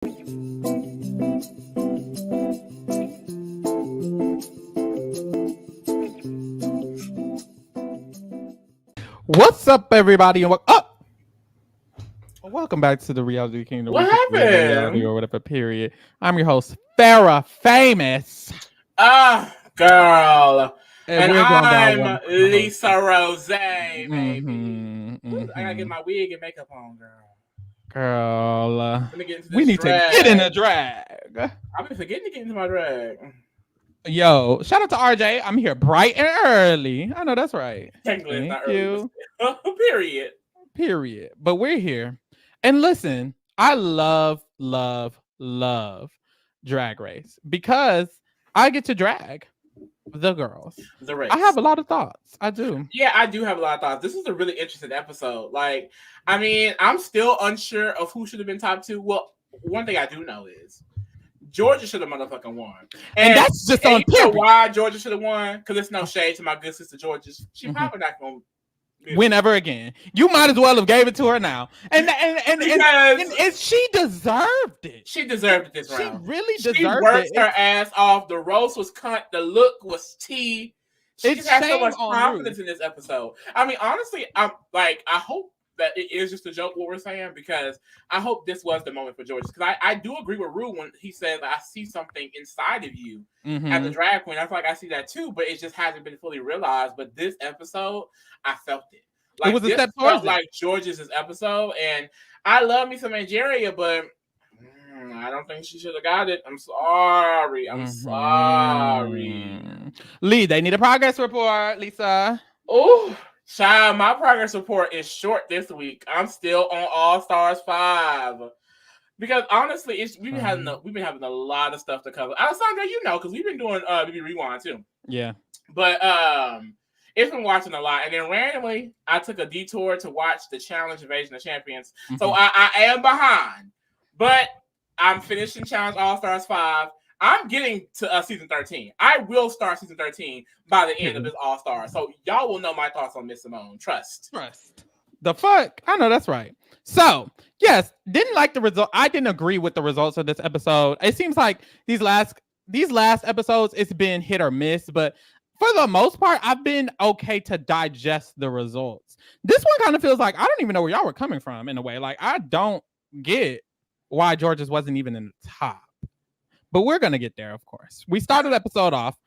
What's up, everybody? And welcome back to the Reality Kingdom. What happened? Reality or whatever, period. I'm your host, Pharaoh Famous. Girl. And I'm Lisa Rose, baby. I gotta get my wig and makeup on, girl. Let me get into this we need drag. To get in the drag. I've been forgetting to get into my drag. Yo, shout out to RJ. I'm here bright and early. I know that's right. Technically, it's not early. Period. But we're here. And listen, I love Drag Race because I get to drag the girls. The race. I have a lot of thoughts. I do. Yeah, I do have a lot of thoughts. This is a really interesting episode. Like, I mean, I'm still unsure of who should have been top 2. Well, one thing I do know is Georgia should have motherfucking won. And that's just on you know why Georgia should have won? Because it's no shade to my good sister Georgia. She probably not going to win ever again. You might as well have gave it to her now. And she deserved it. She deserved it this round. She really deserved it. She worked her ass off. The roast was cut. The look was tea. She just had so much confidence in this episode. I mean, honestly, I hope that it is just a joke what we're saying, because I hope this was the moment for George. Because I do agree with Rue when he says I see something inside of you as a drag queen. I feel like I see that too, but it just hasn't been fully realized. But this episode, I felt it. Like, it was a step towards like George's episode, and I love me some Angeria, but I don't think she should have got it. I'm sorry. Lee, they need a progress report, Lisa. Oh, child, my progress report is short this week. I'm still on All Stars 5. Because honestly, we've been having a lot of stuff to cover. Alessandra, you know, because we've been doing BB Rewind too. Yeah. But it's been watching a lot. And then randomly, I took a detour to watch the Challenge Invasion of Champions. So I am behind. But I'm finishing Challenge All Stars 5. I'm getting to season 13. I will start season 13 by the end of this All Star. So y'all will know my thoughts on Miss Simone. Trust. The fuck? I know that's right. So, yes, didn't like the result. I didn't agree with the results of this episode. It seems like these last episodes, it's been hit or miss, but for the most part, I've been okay to digest the results. This one kind of feels like I don't even know where y'all were coming from in a way. Like, I don't get why George's wasn't even in the top. But we're going to get there, of course. We started episode off.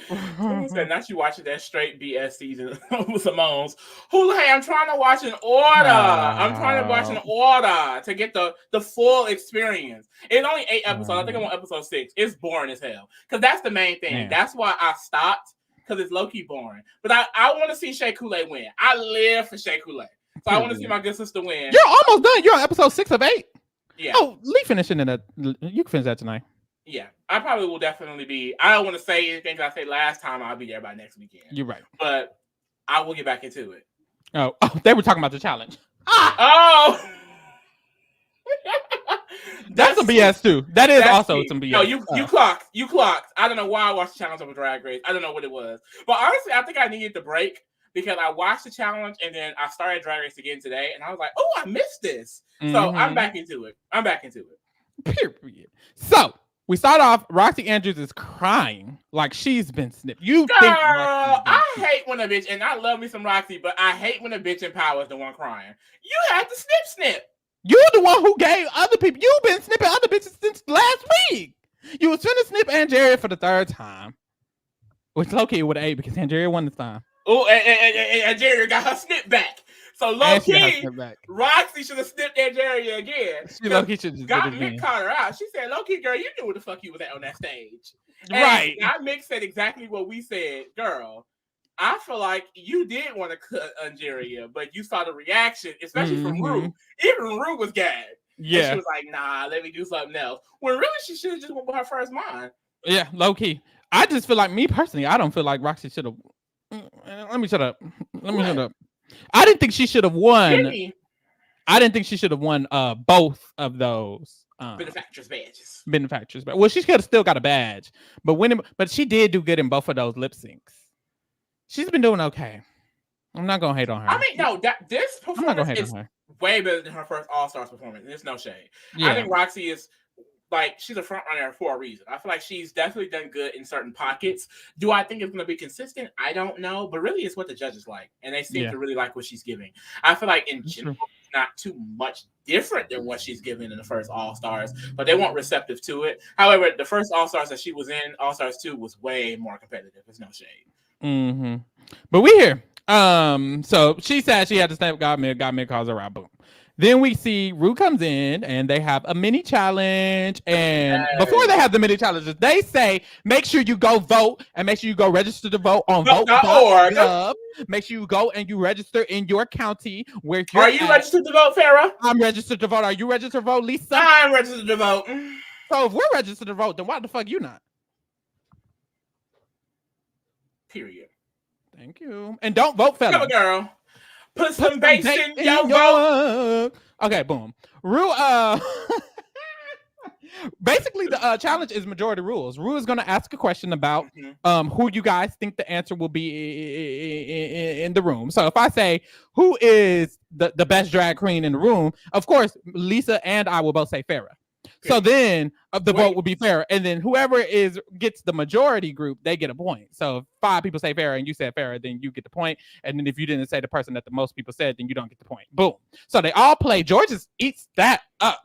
Someone said, not you watching that straight BS season with Simone's. Hey, I'm trying to watch an order. I'm trying to watch an order to get the full experience. It's only 8 episodes. I think I'm on episode 6. It's boring as hell. Because that's the main thing. Man. That's why I stopped. Because it's low-key boring. But I want to see Shea Coulee win. I live for Shea Coulee. So I want to see my good sister win. You're almost done. You're on episode 6 of 8. Yeah. Oh, Lee finishing in that. You can finish that tonight. Yeah, I probably will definitely be. I don't want to say anything I said last time. I'll be there by next weekend. You're right. But I will get back into it. Oh, they were talking about the challenge. Oh! That's some BS too. That is also some BS. No, you clocked. You clocked. I don't know why I watched the challenge over Drag Race. I don't know what it was. But honestly, I think I needed the break because I watched the challenge and then I started Drag Race again today. And I was like, oh, I missed this. So I'm back into it. Period. So we start off, Roxy Andrews is crying like she's been snipped. Girl, I hate when a bitch, and I love me some Roxy, but I hate when a bitch in power is the one crying. You had to snip. You're the one who gave other people. You've been snipping other bitches since last week. You was finna snip Angeria for the 3rd time. Which low-key would have 8 because Angeria won this time. Oh, and Angeria got her snip back. So low-key, Roxy should have snipped Angeria again. She low-key should have got Mick caught her out. She said, low-key, girl, you knew what the fuck you was at on that stage. Right. And Mick said exactly what we said. Girl, I feel like you did want to cut Angeria, but you saw the reaction, especially from Rue. Even Rue was gagged. Yeah. And she was like, nah, let me do something else. When really she should have just went with her first mind. Yeah, low-key. I just feel like, me personally, I don't feel like Roxy should have. Let me shut up. I didn't think she should have won. I didn't think she should have won both of those benefactors badges. Well, she could have still got a badge, but she did do good in both of those lip syncs. She's been doing okay. I'm not gonna hate on her. I mean, no, this performance is way better than her first All Stars performance. There's no shade. Yeah. I think Roxy is like, she's a front runner for a reason. I feel like she's definitely done good in certain pockets. Do I think it's going to be consistent? I don't know, but really it's what the judges like, and they seem to really like what she's giving. I feel like in general, it's not too much different than what she's given in the first All Stars, but they weren't receptive to it. However, the first All Stars that she was in, All Stars 2, was way more competitive. There's no shade. But we here. So she said she had to snap God Mid calls her out. Boom. Then we see Ru comes in and they have a mini challenge. And before they have the mini challenges, they say, make sure you go vote and make sure you go register to vote on vote.gov. Make sure you go and you register in your county where you're Are you registered to vote, Pharaoh? I'm registered to vote. Are you registered to vote, Lisa? I'm registered to vote. So if we're registered to vote, then why the fuck you not? Period. Thank you. And don't vote, fella. Come on, girl. Put some bass in your vote. Okay, boom. Ru, basically the challenge is majority rules. Ru is going to ask a question about who you guys think the answer will be in the room. So if I say who is the best drag queen in the room, of course Lisa and I will both say Farrah. So then the vote will be fair, and then whoever gets the majority group, they get a point. So if 5 people say Farrah and you said Farrah, then you get the point. And then if you didn't say the person that the most people said, then you don't get the point. Boom. So they all play. George just eats that up.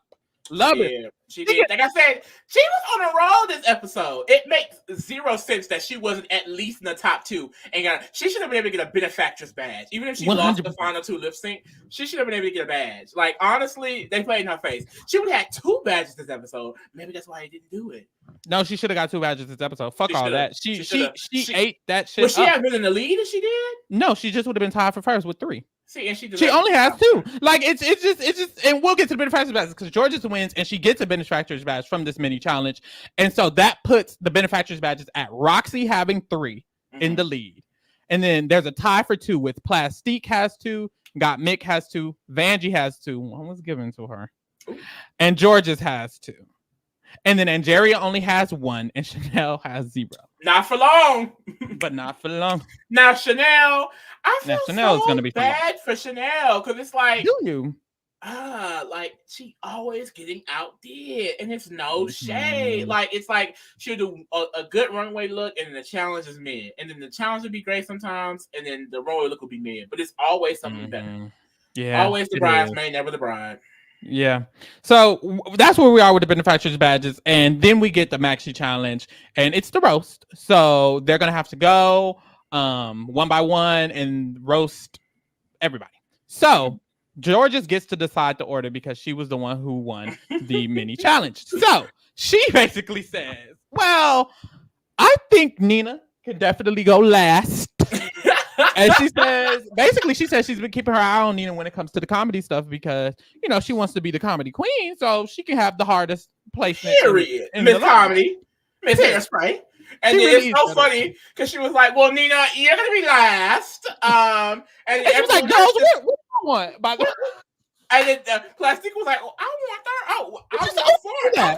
Love it. She did. Like I said, she was on a roll this episode. It makes zero sense that she wasn't at least in the top 2. And she should have been able to get a benefactress badge. Even if she 100%. Lost the final 2 lip sync, she should have been able to get a badge. Like, honestly, they played in her face. She would have had 2 badges this episode. Maybe that's why they didn't do it. No, she should have got 2 badges this episode. Fuck all that. She ate that shit. Would she have been in the lead if she did? No, she just would have been tied for first with 3. See, and she only has 2. Like it's just, and we'll get to the benefactors badge because Georgia wins and she gets a benefactors badge from this mini challenge, and so that puts the benefactors badges at Roxy having 3 in the lead, and then there's a tie for 2 with Plastique has 2, Got Mick has 2, Vanjie has 2, 1 was given to her, and Georges has 2. And then Angeria only has 1, and Chanel has 0. Not for long. But not for long. Now Chanel, I feel Chanel's so gonna be bad for Chanel because it's like, do you? Like she always getting outdid, and it's no shade. Like it's like she'll do a good runway look, and then the challenge is mid, and then the challenge will be great sometimes, and then the runway look will be mid. But it's always something better. Yeah, always the bridesmaid, never the bride. Yeah, so that's where we are with the benefactors badges, and then we get the maxi challenge, and it's the roast. So they're gonna have to go one by one and roast everybody. So Georges gets to decide the order because she was the one who won the mini challenge. So she basically says, "Well, I think Nina can definitely go last." And she says she's been keeping her eye on Nina when it comes to the comedy stuff because, you know, she wants to be the comedy queen, so she can have the hardest placement. Period. Miss Comedy, Miss Hairspray. And then really it's so funny because she was like, "Well, Nina, you're gonna be last." And she was like, "Girls, what do you want?" By the way, and then Plastic was like, "Oh, I want third. Oh, I want fourth. Okay,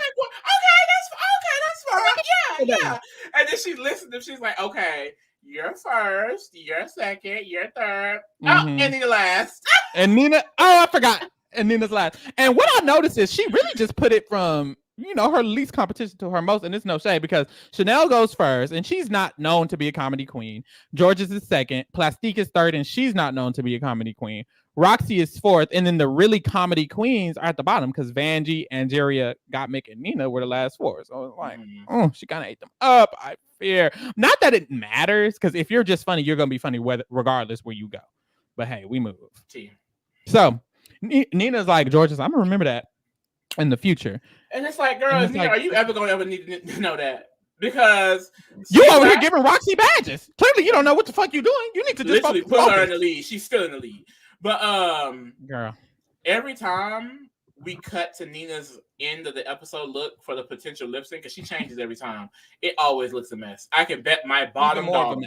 that's fine. Yeah. And then she listened and she's like, "Okay. You're first, you're second, you're third. Oh, and Nina last." And Nina, I forgot. And Nina's last. And what I noticed is she really just put it from, you know, her least competition to her most, and it's no shade because Chanel goes first, and she's not known to be a comedy queen. Georges is second, Plastique is third, and she's not known to be a comedy queen. Roxy is fourth, and then the really comedy queens are at the bottom because Vanjie, Angeria, Gottmik, and Nina were the last 4. So it's like, she kind of ate them up. I fear. Not that it matters, because if you're just funny, you're gonna be funny regardless where you go. But hey, we move. So Nina's like, Georges, I'm gonna remember that in the future. And it's like, girl, Nina, are you ever gonna need to know that? Because you over here giving Roxy badges. Clearly, you don't know what the fuck you're doing. You need to just literally put her in the lead. She's still in the lead. But girl, every time we cut to Nina's end of the episode look for the potential lip sync, because she changes every time, it always looks a mess. I can bet my bottom dollar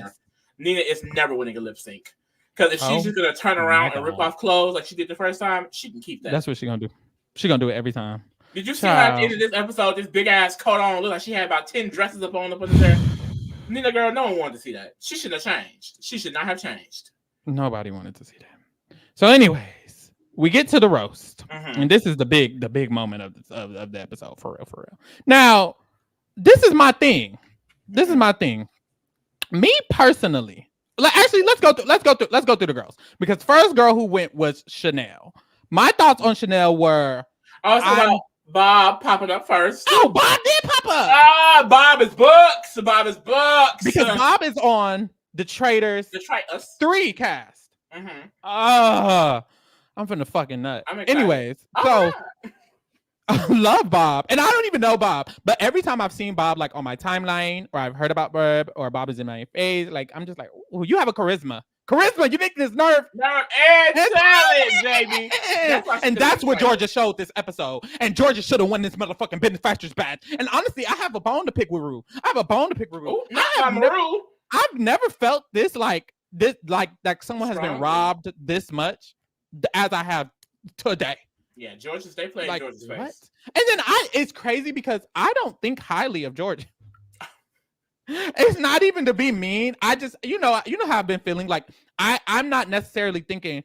Nina is never winning a lip sync. Because if she's just gonna turn around and rip off clothes like she did the first time, she can keep that. That's what she's gonna do. She's gonna do it every time. Did you see how at the end of this episode, this big ass coat on looked like she had about 10 dresses up on there? Nina, girl, no one wanted to see that. She should have changed. She should not have changed. Nobody wanted to see that. So anyways, we get to the roast, and this is the big moment of the episode for real. Now, this is my thing. Me personally, actually, let's go through the girls, because the first girl who went was Chanel. My thoughts on Chanel were also Bob popping up first. Oh, Bob did pop up. Bob is books. Because Bob is on the Traitors 3 cast. I'm finna fucking nut. Anyways, so I love Bob, and I don't even know Bob, but every time I've seen Bob like on my timeline, or I've heard about Bob, or Bob is in my face, like I'm just like, oh, you have a charisma, you make this nerve and talent, baby. And that's what Georgia showed this episode. And Georgia should have won this motherfucking manufacturer's badge. And honestly, I have a bone to pick with Rue. I've never felt this like someone has been robbed this much as I have today. Yeah, they play like, Georgia's face. What? And then it's crazy because I don't think highly of Georgia. It's not even to be mean. I just, you know how I've been feeling. Like I'm not necessarily thinking,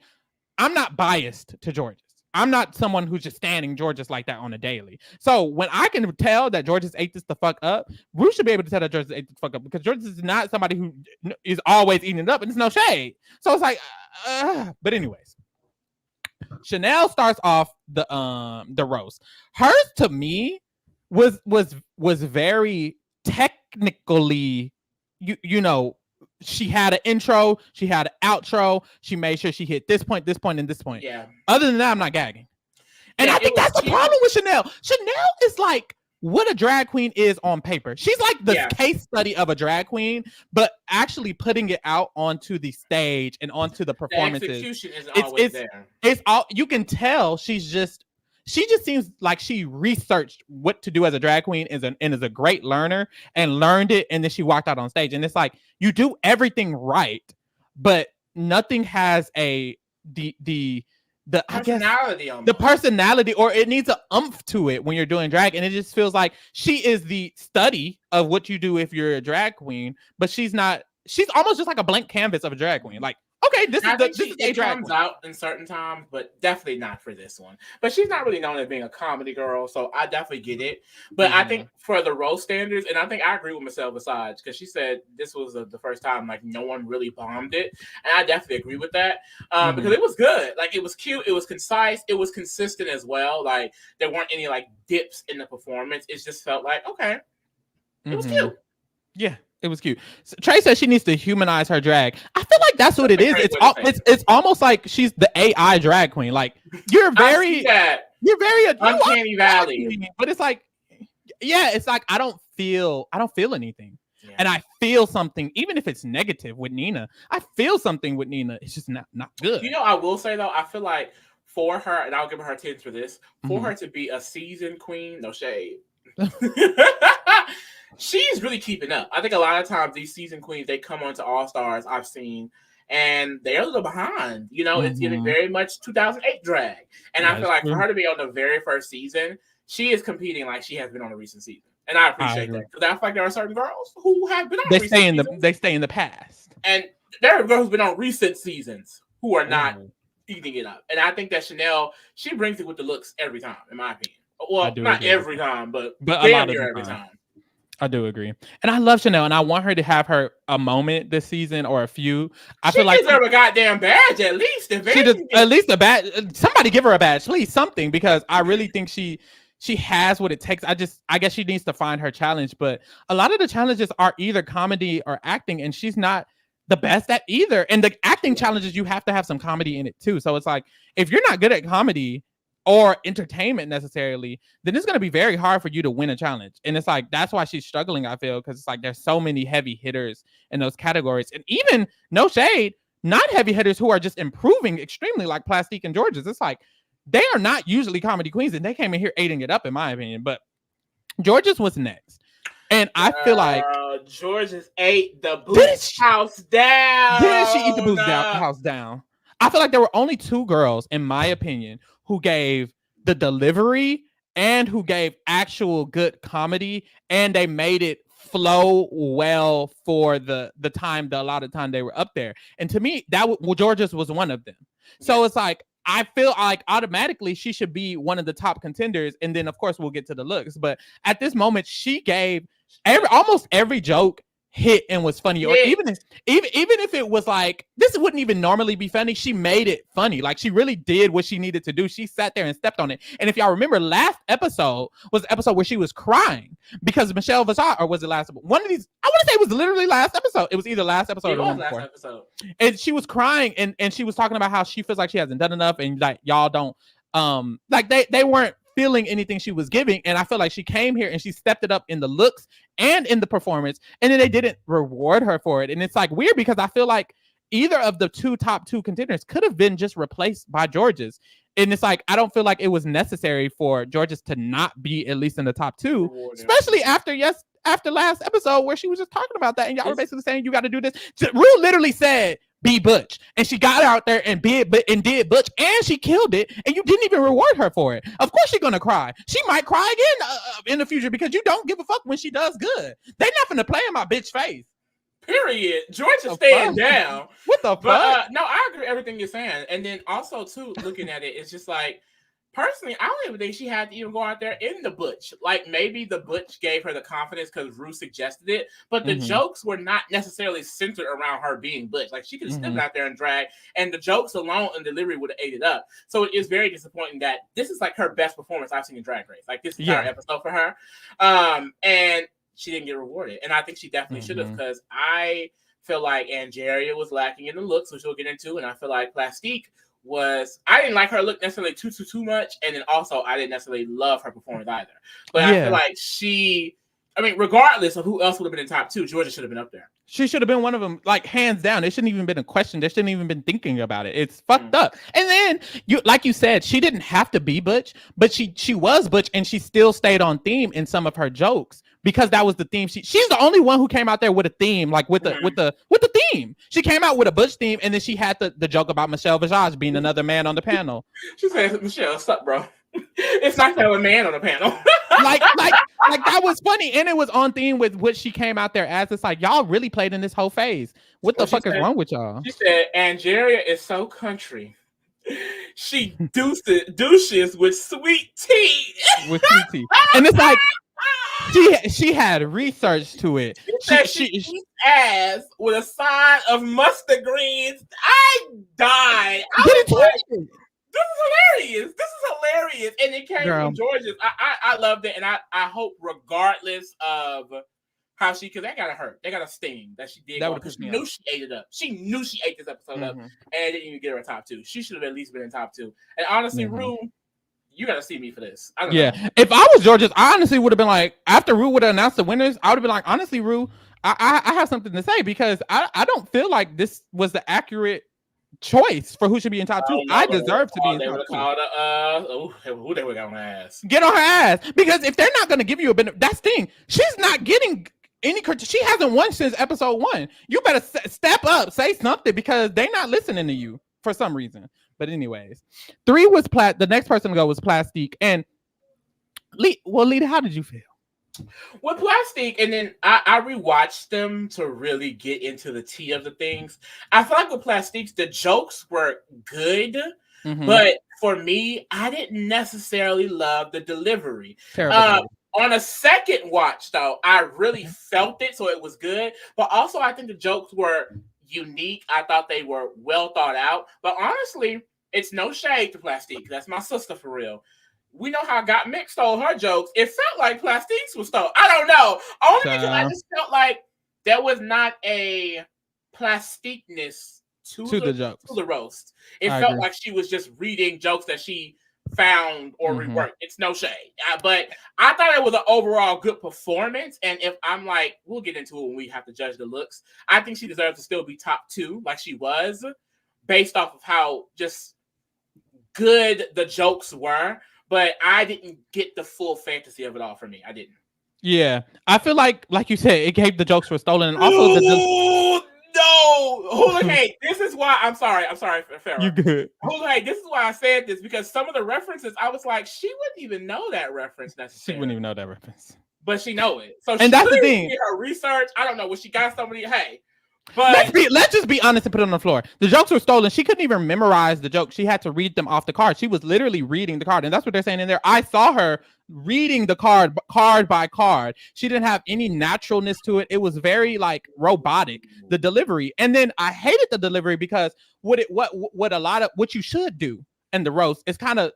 I'm not biased to Georgia's. I'm not someone who's just standing Georgia's like that on a daily. So when I can tell that Georgia's ate this the fuck up, we should be able to tell that Georgia's ate this the fuck up, because Georgia's is not somebody who is always eating it up, and it's no shade. So it's like, but anyways, Chanel starts off the roast. Hers to me was very technically, you know, she had an intro, she had an outro, she made sure she hit this point, and this point. Yeah. Other than that, I'm not gagging. And I think that's the problem with Chanel. Chanel is like what a drag queen is on paper. She's like the case study of a drag queen, but actually putting it out onto the stage and onto the performances. The execution is always there. It's all, you can tell she just seems like she researched what to do as a drag queen and is a great learner and learned it, and then she walked out on stage. And it's like, you do everything right, but nothing has the personality, the personality, or it needs an oomph to it when you're doing drag. And it just feels like she is the study of what you do if you're a drag queen, but she's almost just like a blank canvas of a drag queen. Like, okay, this is a drag comes out in certain times, but definitely not for this one. But she's not really known as being a comedy girl, so I definitely get it. But I think for the roast standards, and I think I agree with Michelle Visage, because she said this was the first time like no one really bombed it, and I definitely agree with that, because it was good. Like, it was cute, it was concise, it was consistent as well. Like, there weren't any like dips in the performance. It just felt like, okay, it was cute. Yeah. It was cute. So Trey says she needs to humanize her drag. I feel like that's what it is. It's almost like she's the AI drag queen. Like, you're very uncanny valley. But it's like, yeah, it's like I don't feel anything. Yeah. And I feel something, even if it's negative with Nina. I feel something with Nina. It's just not good. You know, I will say though, I feel like for her, and I'll give her 10 for this, for her to be a seasoned queen, no shade. She's really keeping up. I think a lot of times these season queens, they come onto All Stars, I've seen, and they're a little behind. You know, it's giving very much 2008 drag. And I feel like for her to be on the very first season, she is competing like she has been on a recent season. And I appreciate that. Because I feel like there are certain girls who have been on recent seasons. They stay in the past. And there are girls who've been on recent seasons who are not eating it up. And I think that Chanel, she brings it with the looks every time, in my opinion. Well, not every time, but damn near every time. I do agree, and I love Chanel, and I want her to have a moment this season or a few. I feel like she deserves a goddamn badge at least. At least a badge. Somebody give her a badge, please, something, because I really think she has what it takes. I guess she needs to find her challenge, but a lot of the challenges are either comedy or acting, and she's not the best at either. And the acting challenges, you have to have some comedy in it too. So it's like, if you're not good at comedy or entertainment necessarily, then it's going to be very hard for you to win a challenge. And it's like, that's why she's struggling, I feel, because it's like there's so many heavy hitters in those categories. And even, no shade, not heavy hitters who are just improving extremely, like Plastique and Georges. It's like, they are not usually comedy queens, and they came in here eating it up, in my opinion. But Georges was next. And I feel like Georges ate the boots house down. Did she eat the boots house down? I feel like there were only 2 girls, in my opinion, who gave the delivery and who gave actual good comedy, and they made it flow well for the allotted time they were up there. And to me, Georges was one of them. So it's like, I feel like automatically she should be one of the top contenders, and then of course we'll get to the looks. But at this moment, she gave almost every joke hit and was funny, or even if it was like this wouldn't even normally be funny, she made it funny. Like she really did what she needed to do. She sat there and stepped on it. And if y'all remember, last episode was the episode where she was crying because Michelle Visage, or was it last one of these? I want to say it was literally last episode. It was either last episode or the one before. Episode. And she was crying and she was talking about how she feels like she hasn't done enough, and like y'all don't like they weren't feeling anything she was giving. And I feel like she came here and she stepped it up in the looks and in the performance, and then they didn't reward her for it. And it's like weird because I feel like either of the top two contenders could have been just replaced by George's. And it's like I don't feel like it was necessary for George's to not be at least in the top two, especially after last episode where she was just talking about that, and y'all were basically saying you got to do this. Rue literally said be Butch, and she got out there and did Butch, and she killed it, and you didn't even reward her for it. Of course she's gonna cry. She might cry again in the future because you don't give a fuck when she does good. They not gonna play in my bitch face. Period. George is staying down. What the fuck? No, I agree with everything you're saying. And then also too, looking at it, it's just like personally, I don't even think she had to even go out there in the Butch. Like maybe the Butch gave her the confidence because Rue suggested it, but the jokes were not necessarily centered around her being Butch. Like she could have stepped out there and drag, and the jokes alone and delivery would have ate it up. So it is very disappointing that this is like her best performance I've seen in Drag Race. Like this entire episode for her, and she didn't get rewarded. And I think she definitely should have, because I feel like Angeria was lacking in the looks, which we'll get into, and I feel like Plastique I didn't like her look necessarily too much, and then also I didn't necessarily love her performance either. But I feel like regardless of who else would have been in top two, Georgia should have been up there. She should have been one of them, like hands down. It shouldn't even been a question. They shouldn't even been thinking about it. It's fucked up. And then like you said, she didn't have to be Butch, but she was Butch, and she still stayed on theme in some of her jokes because that was the theme. She's the only one who came out there with a theme, like with the theme. She came out with a Butch theme, and then she had the joke about Michelle Visage being another man on the panel. She said, "Michelle, what's up, bro? It's nice to have a man on the panel." like that was funny, and it was on theme with what she came out there as. It's like y'all really played in this whole phase. What the fuck is wrong with y'all? She said Angeria is so country. She douches with sweet tea. With sweet tea, and it's like she had research to it. She eats ass with a side of mustard greens. I died. This is hilarious. And it came from George's. I loved it. And I hope regardless of how because that gotta hurt. They got a sting that she did because she knew she ate it up. She knew she ate this episode up, and it didn't even get her a top two. She should have at least been in top two. And honestly, Rue, you gotta see me for this. I don't know. If I was George's, I honestly would have been like, after Rue would have announced the winners, I would have been like, honestly, Rue, I have something to say, because I don't feel like this was the accurate choice for who should be in top two. I deserve to be in top two. Who they were gonna ask? Get on her ass, because if they're not gonna give you a benefit, that's the thing. She's not getting any. She hasn't won since episode 1. You better step up, say something, because they're not listening to you for some reason. But anyways, 3 was the next person to go was Plastique. And Lita, how did you feel? With Plastique, and then I rewatched them to really get into the tea of the things. I feel like with Plastiques, the jokes were good, but for me, I didn't necessarily love the delivery. On a second watch, though, I really felt it, so it was good. But also, I think the jokes were unique. I thought they were well thought out. But honestly, it's no shade to Plastique. That's my sister for real. We know how Got Mixed stole her jokes. It felt like Plastiques was stole. I don't know. Only because I just felt like there was not a plastiqueness to the jokes. To the roast. It felt like she was just reading jokes that she found or reworked. It's no shade. But I thought it was an overall good performance. And if I'm like, we'll get into it when we have to judge the looks. I think she deserves to still be top 2 like she was, based off of how just good the jokes were. But I didn't get the full fantasy of it all for me. I didn't. Yeah. I feel like you said, it gave the jokes were stolen. And also no. Hey, this is why I'm sorry, Pharaoh. You good. Hey, this is why I said this, because some of the references, I was like, she wouldn't even know that reference necessarily. She wouldn't even know that reference. But she know it. So and that's the thing. Her research, I don't know, when she got somebody, hey, But let's just be honest and put it on the floor. The jokes were stolen. She couldn't even memorize the joke. She had to read them off the card. She was literally reading the card, and that's what they're saying in there. I saw her reading the card by card. She didn't have any naturalness to it. It was very like robotic, the delivery. And then I hated the delivery because what you should do in the roast is kind of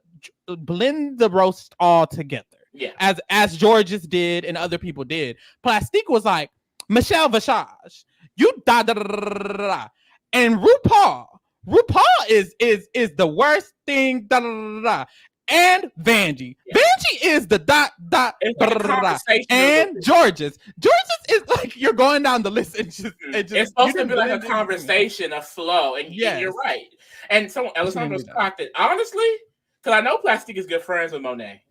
blend the roast all together. Yeah. As Georges did and other people did. Plastique was like, Michelle Visage, you da da da da da. And RuPaul is the worst thing da da da da. And Vanjie. Yeah. Vanjie is the dot dot and Georges is like you're going down the list and just it's supposed to be like a conversation, a flow, and you're right. And someone Alessandro clocked it. Honestly, because I know Plastique is good friends with Monet.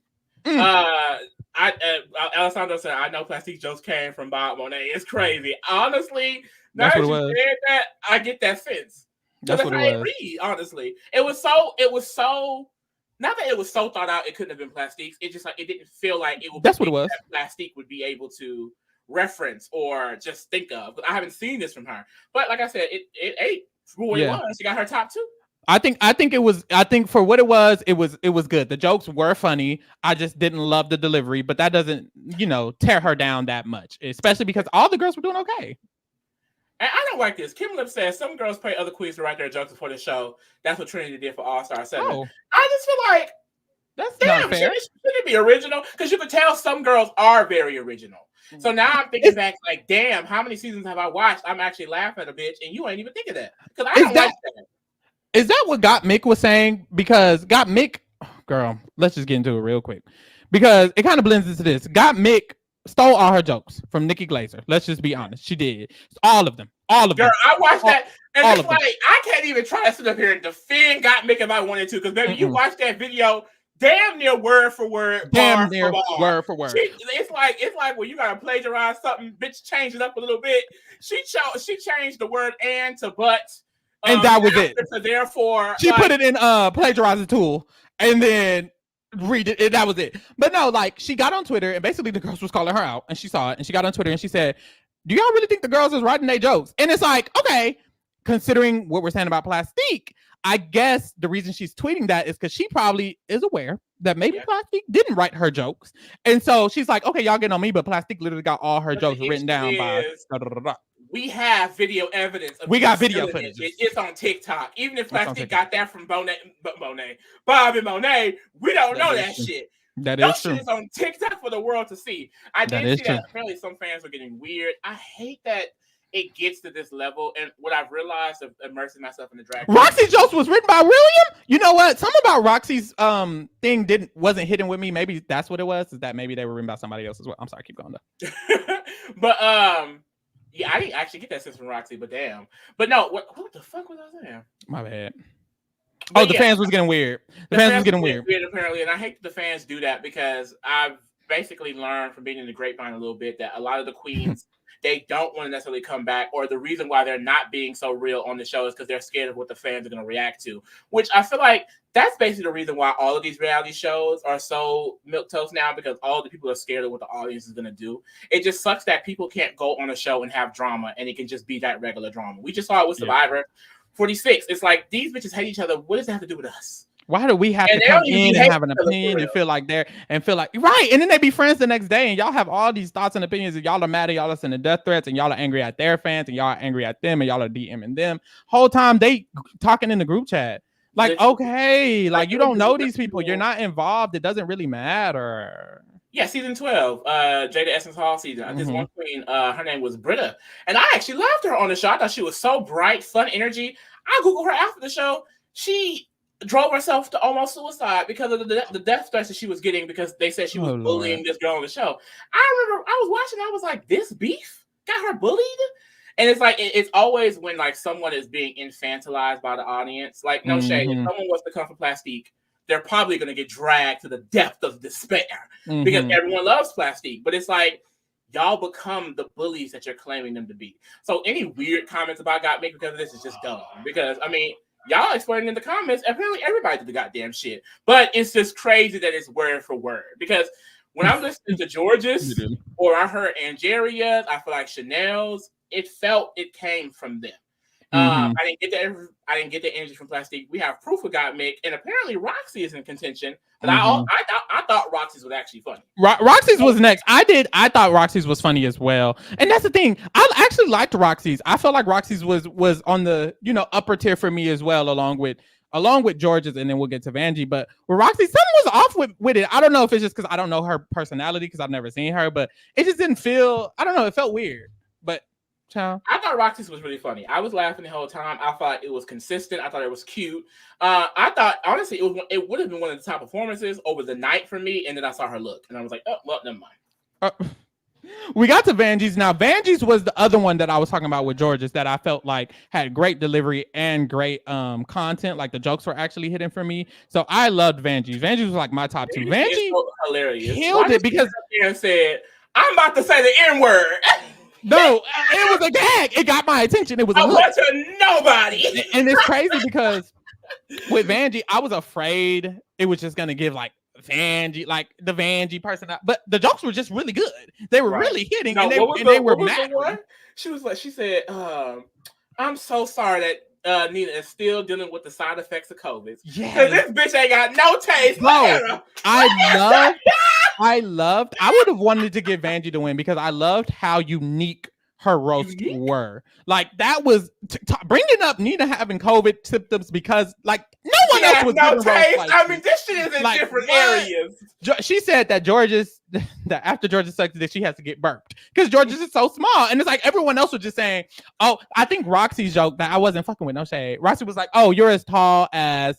Alessandro said, I know Plastique jokes came from Bob Monet. It's crazy. Honestly, now that you said that, I get that sense. That's what it was. Read, honestly. It was so not that it was so thought out, it couldn't have been Plastique's. It just like it didn't feel like it would That's what it was. That Plastique would be able to reference or just think of. But I haven't seen this from her. But like I said, it ate for what it was. She got her top 2. I think for what it was good. The jokes were funny. I just didn't love the delivery, but that doesn't, tear her down that much, especially because all the girls were doing okay. And I don't like this. Kim Lip says some girls pay other queens to write their jokes before the show. That's what Trinity did for All Star 7. Oh. I just feel like that's not fair. Should it be original? Because you could tell some girls are very original. So now I'm thinking back, like, damn, how many seasons have I watched? I'm actually laughing at a bitch, and you ain't even thinking that. Because I don't like that. Is that what Got Mick was saying? Because Got Mick, girl, let's just get into it real quick. Because it kind of blends into this. Got Mick stole all her jokes from Nikki Glaser. Let's just be honest. She did. All of them. Girl, I watched that. And it's like, I can't even try to sit up here and defend Got Mick if I wanted to. Because, baby, you watch that video damn near word for word. Damn near word for word. It's like when you got to plagiarize something, bitch, change it up a little bit. She changed the word and to but. And that was it. So therefore, she put it in plagiarizing tool and then read it. And that was it. But no, like she got on Twitter and basically the girls was calling her out and she saw it and she got on Twitter and she said, "Do y'all really think the girls is writing their jokes?" And it's like, okay, considering what we're saying about Plastique, I guess the reason she's tweeting that is because she probably is aware that maybe Plastique didn't write her jokes, and so she's like, okay, y'all getting on me, but Plastique literally got all her jokes written down by. We have video evidence. We got video footage. It's on TikTok. Even if Plastique got that from Bob and Monet, we don't know that shit. That is true. Shit is on TikTok for the world to see. I did see that apparently some fans were getting weird. I hate that it gets to this level. And what I've realized of immersing myself in the drag. Roxy jokes was written by William. You know what? Something about Roxy's thing wasn't hitting with me. Maybe that's what it was. Is that maybe they were written by somebody else as well? I'm sorry. Keep going though. But yeah, I didn't actually get that sense from Roxy, but damn. But no, what the fuck was I saying? My bad. But the fans was getting weird. The fans was getting weird apparently, and I hate that the fans do that because I've basically learned from being in the grapevine a little bit that a lot of the queens they don't want to necessarily come back, or the reason why they're not being so real on the show is because they're scared of what the fans are going to react to, which I feel like that's basically the reason why all of these reality shows are so milquetoast now, because all the people are scared of what the audience is going to do. It just sucks that people can't go on a show and have drama and it can just be that regular drama. We just saw it with Survivor 46. It's like, these bitches hate each other. What does that have to do with us? Why do we have to come in and have an opinion and feel like right? And then they be friends the next day, and y'all have all these thoughts and opinions, and y'all are mad at y'all are sending death threats, and y'all are angry at their fans, and y'all are angry at them, and y'all are DMing them. Whole time they talking in the group chat. Like, okay, like you don't know these people, you're not involved. It doesn't really matter. Yeah, season 12, Jada Essence Hall season. This one queen, her name was Britta, and I actually loved her on the show. I thought she was so bright, fun energy. I googled her after the show. She drove herself to almost suicide because of the death threats that she was getting because they said she was bullying this girl on the show. I remember I was watching, I was like, this beef got her bullied? And it's like, it's always when like someone is being infantilized by the audience. Like, no shade, if someone wants to come for Plastique, they're probably going to get dragged to the depth of despair because everyone loves Plastique. But it's like, y'all become the bullies that you're claiming them to be. So any weird comments about Got Mick because of this is just dumb. Because, I mean, y'all explaining in the comments, apparently everybody did the goddamn shit. But it's just crazy that it's word for word. Because when I'm listening to George's or I heard Angeria's, I feel like Chanel's. It came from them. I didn't get the energy from Plastique. We have Proof of God Mick, and apparently Roxy is in contention. But I thought Roxy's was actually funny. Roxy's was next. I thought Roxy's was funny as well. And that's the thing. I actually liked Roxy's. I felt like Roxy's was on the upper tier for me as well, along with George's, and then we'll get to Vanjie. But with Roxy, something was off with it. I don't know if it's just because I don't know her personality because I've never seen her, but it just didn't feel. I don't know. It felt weird. But I thought Roxy's was really funny. I was laughing the whole time. I thought it was consistent. I thought it was cute. I thought honestly it would have been one of the top performances over the night for me. And then I saw her look, and I was like, oh well, never mind. We got to Vanjie's now. Vanjie's was the other one that I was talking about with George's that I felt like had great delivery and great content. Like the jokes were actually hitting for me. So I loved Vanjie's. Vanjie's was like my top two. Vanjie so hilarious. Killed it because said, I'm about to say the N-word. No, it was a gag. It got my attention. It was a look to nobody. And it's crazy because with Vanjie, I was afraid it was just gonna give like Vanjie, like the Vanjie person. But the jokes were just really good. They were really hitting, and they were mad. She said, I'm so sorry that Nina is still dealing with the side effects of COVID. Yeah, because this bitch ain't got no taste. No, I would have wanted to give Vanjie the win because I loved how unique her roasts were. Like that was bringing up Nina having COVID symptoms because like no one else was no taste. Like, I mean, this shit is in like, different areas. She said that that after George's sucked that she has to get burped because George's is so small, and it's like everyone else was just saying, "Oh, I think Roxy's joke that I wasn't fucking with no shade." Roxy was like, "Oh, you're as tall as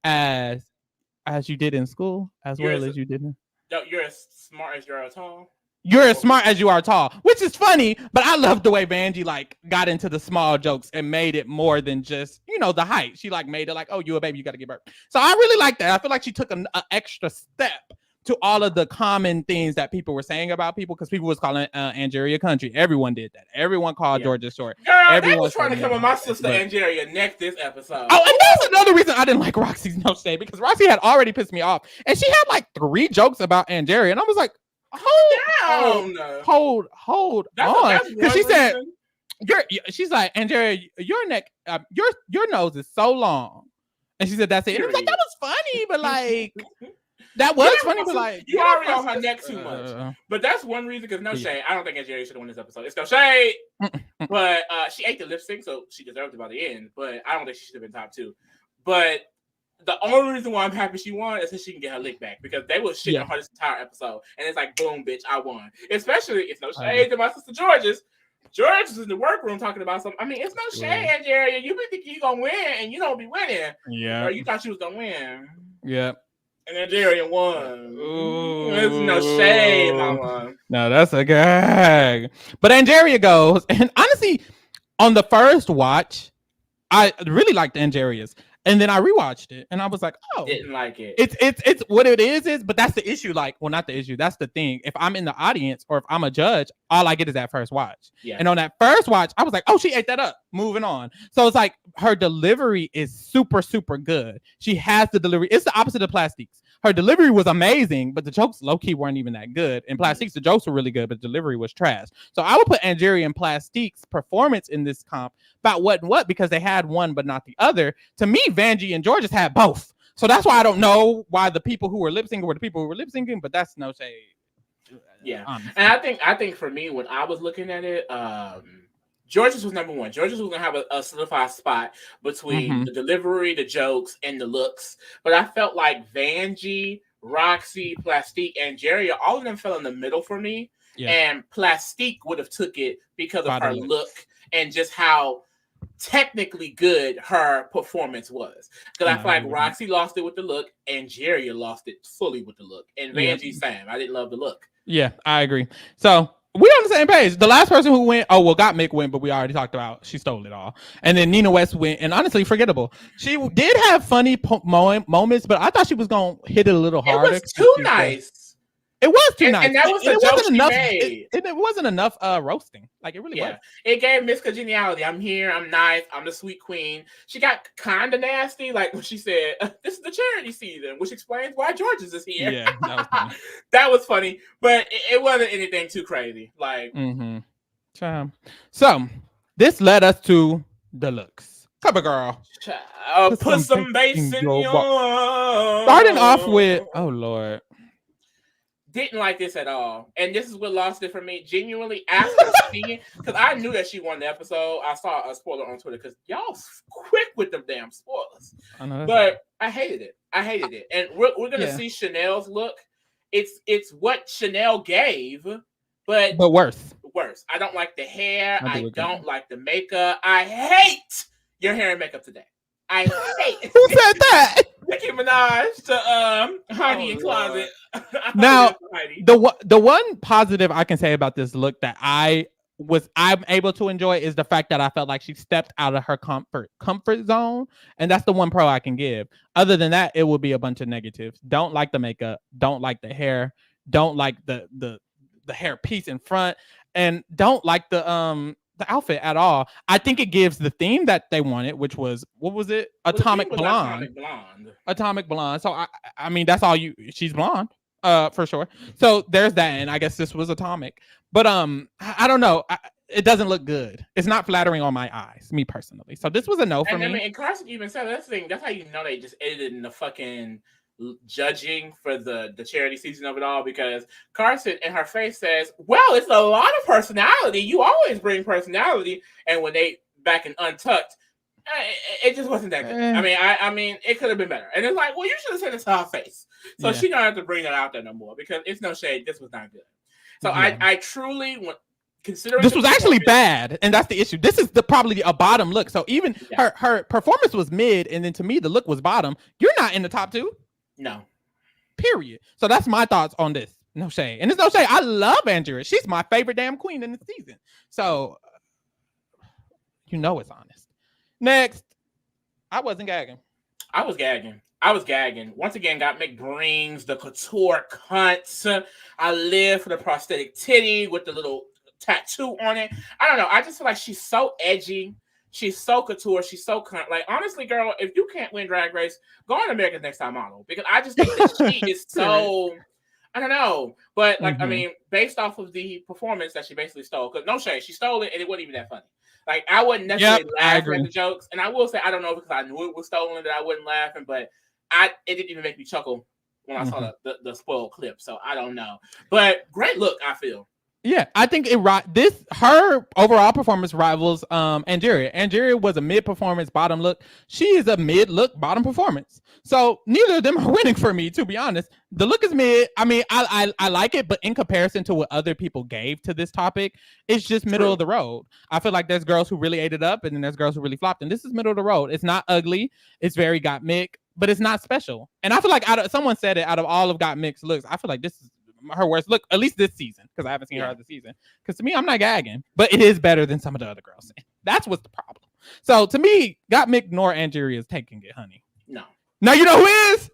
you did in school, as well as you didn't." No, you're as smart as you are tall. You're as smart as you are tall, which is funny, but I love the way Vanjie like got into the small jokes and made it more than just, the height. She like made it like, oh, you a baby, you got to get burped. So I really like that. I feel like she took an extra step to all of the common things that people were saying about people because people was calling Angeria country. Everyone did that. Everyone called Georgia short. Girl, they was trying to come on my sister Angeria next this episode. Oh, and that's another reason I didn't like Roxy's no shade because Roxy had already pissed me off. And she had like 3 jokes about Angeria. And I was like, hold on. Because she said, she's like, Angeria, your nose is so long. And she said, that's it. And I was like, that was funny, but like... That was funny, but like you already on her neck too much. But that's one reason because no shade. I don't think Angeria should have won this episode. It's no shade. But she ate the lip sync, so she deserved it by the end. But I don't think she should have been top 2. But the only reason why I'm happy she won is so she can get her lick back because they was shitting on her this entire episode. And it's like, boom, bitch, I won. Especially it's no shade to my sister George's. George is in the workroom talking about something. I mean, it's no shade, Angeria. You been thinking you gonna win and you don't be winning. Yeah. Or you thought she was gonna win. Yeah. And Nigerian won. Ooh. There's no shame, mama. No, that's a gag. But Angeria goes, and honestly, on the first watch, I really liked Angeria's. And then I rewatched it, and I was like, "Oh, didn't like it." It's what it is. But that's the issue. Like, well, not the issue. That's the thing. If I'm in the audience or if I'm a judge, all I get is that first watch. Yeah. And on that first watch, I was like, "Oh, she ate that up." Moving on. So it's like her delivery is super, super good. She has the delivery. It's the opposite of Plastiques. Her delivery was amazing, but the jokes low-key weren't even that good. In Plastiques, the jokes were really good, but the delivery was trash. So I would put Angeria and Plastiques' performance in this comp about what because they had one but not the other. To me, Vanjie and George's had both. So that's why I don't know why the people who were lip-syncing were the people who were lip-syncing, but that's no shade. Yeah. Honestly. And I think for me, when I was looking at it, George's was number 1. George's was going to have a solidified spot between the delivery, the jokes, and the looks. But I felt like Vanjie, Roxy, Plastique, and Angeria, all of them fell in the middle for me. Yeah. And Plastique would have took it because of her look and just how technically good her performance was. Because I feel like Roxy lost it with the look, and Angeria lost it fully with the look. And Vanjie, Sam, I didn't love the look. Yeah, I agree. So we're on the same page. The last person who went, got Mick win, but we already talked about she stole it all. And then Nina West went, and honestly, forgettable. She did have funny moments, but I thought she was going to hit it a little harder. It was too nice. It was too nice. And that was the joke she made. It wasn't enough roasting. Like, it really was. It gave Miss Congeniality. I'm here. I'm nice. I'm the sweet queen. She got kind of nasty. Like when she said, this is the charity season, which explains why George's is here. Yeah, that was funny. That was funny. But it wasn't anything too crazy. Like, So this led us to the looks. Cover girl. Put some bass in your... Starting off with, oh Lord. Didn't like this at all. And this is what lost it for me. Genuinely, after seeing, because I knew that she won the episode. I saw a spoiler on Twitter because y'all quick with them damn spoilers. But I hated it. And we're going to see Chanel's look. It's what Chanel gave, but worse. I don't like the hair. I don't like the makeup. I hate your hair and makeup today. I hate. Who said that? Nicki Minaj to Heidi in Closet. Now, the one positive I can say about this look that I'm able to enjoy is the fact that I felt like she stepped out of her comfort zone, and that's the one pro I can give. Other than that, it would be a bunch of negatives. Don't like the makeup, don't like the hair, don't like the hair piece in front, and don't like the outfit at all. I think it gives the theme that they wanted, which was, what was it? Atomic Blonde. So I mean, that's all she's blonde, for sure. So there's that, and I guess this was Atomic. But I don't know. It doesn't look good. It's not flattering on my eyes, me personally. So this was a no for me. I mean, and Carson even said that's the thing. That's how you know they just edited in the fucking judging for the charity season of it all, because Carson in her face says, well, it's a lot of personality. You always bring personality. And when they back in Untucked, it just wasn't that good. I mean, it could have been better. And it's like, well, you should have said it to her face. So she don't have to bring that out there no more, because it's no shade. This was not good. So I truly want, considering this was actually bad, and that's the issue. This is probably a bottom look. So even her performance was mid, and then to me the look was bottom. You're not in the top 2. No. Period. So that's my thoughts on this. No shade. And it's no shade. I love Andrea. She's my favorite damn queen in the season. So, it's honest. Next. I wasn't gagging. I was gagging. Once again, got McBrings, the couture cunts. I live for the prosthetic titty with the little tattoo on it. I don't know. I just feel like she's so edgy. She's so couture. She's so cunt. Like, honestly, girl, if you can't win Drag Race, go on America's Next Top Model, because I just think that she is so, I don't know. But, like, I mean, based off of the performance that she basically stole, because no shade, she stole it, and it wasn't even that funny. Like, I wouldn't necessarily laugh at the jokes. And I will say, I don't know, because I knew it was stolen that I wasn't laughing, but it didn't even make me chuckle when I saw the spoiled clip. So I don't know. But great look, I feel. Yeah, I think her overall performance rivals Angeria. Angeria was a mid performance, bottom look. She is a mid look, bottom performance. So neither of them are winning for me, to be honest. The look is mid. I mean, I like it, but in comparison to what other people gave to this topic, it's just middle of the road. I feel like there's girls who really ate it up, and then there's girls who really flopped. And this is middle of the road. It's not ugly. It's very Gottmik, but it's not special. And I feel like someone said it, out of all of Gottmik's looks, I feel like this is her worst look, at least this season, because I haven't seen her other season. Because to me, I'm not gagging, but it is better than some of the other girls. That's what's the problem. So to me, Gottmik nor Angeria is taking it, honey. No. Now you know who is?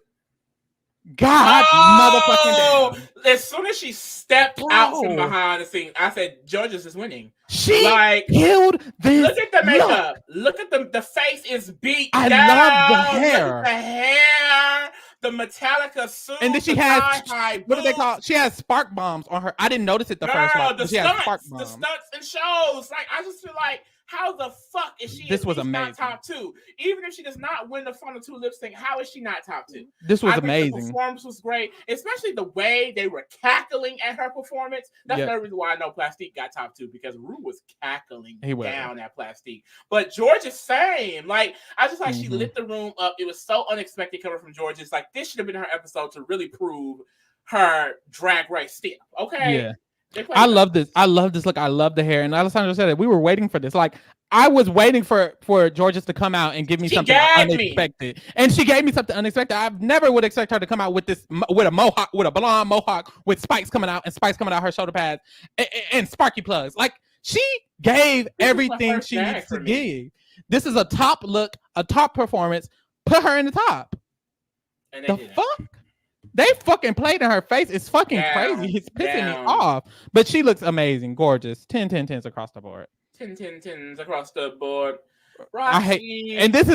Motherfucking damn. As soon as she stepped out from behind the scene, I said, Georges is winning. She killed this. Look at the makeup. Look at the face is beat down. I love the hair. Look at the hair. The Metallica suit. And then she has, what do they call? She has spark bombs on her. I didn't notice it the first time. The stunts and shows. Like, I just feel like, how the fuck is she not top 2? Even if she does not win the final 2 lip sync, how is she not top 2? This was amazing. The performance was great, especially the way they were cackling at her performance. That's another reason why I know Plastique got top 2, because Ru was cackling down at Plastique. But George is same. Like, I just like she lit the room up. It was so unexpected coming from George. It's like, this should have been her episode to really prove her Drag Race step. Okay. Yeah. I love this. I love this look. I love the hair. And Alessandra said it. We were waiting for this. Like, I was waiting for Georges to come out and give me something unexpected. And she gave me something unexpected. I never would expect her to come out with this, with a mohawk, with a blonde mohawk, with spikes coming out, and spikes coming out her shoulder pads, and sparky plugs. Like, she gave everything she needs to give. This is a top look, a top performance. Put her in the top. And the fuck? They fucking played in her face. It's fucking crazy. It's pissing me off. But she looks amazing, gorgeous. 10, 10, 10s across the board. 10, 10, 10s across the board. Roxy. And this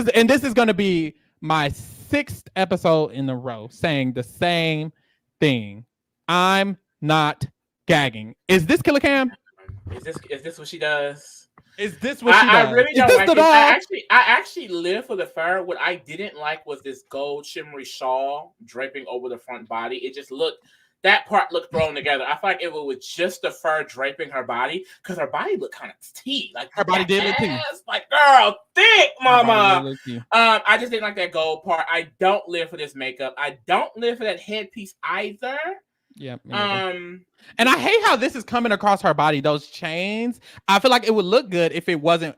is gonna be my 6th episode in a row saying the same thing. I'm not gagging. Is this Killer Cam? Is this what she does? Is this what she does? I really don't like it. I actually live for the fur. What I didn't like was this gold shimmery shawl draping over the front body. It just looked, that part looked thrown together. I feel like it was just the fur draping her body, because her body looked kind of tea. Like her body did look tea. Like, girl, thick, mama. I just didn't like that gold part. I don't live for this makeup. I don't live for that headpiece either. Yeah. And I hate how this is coming across her body. Those chains. I feel like it would look good if it wasn't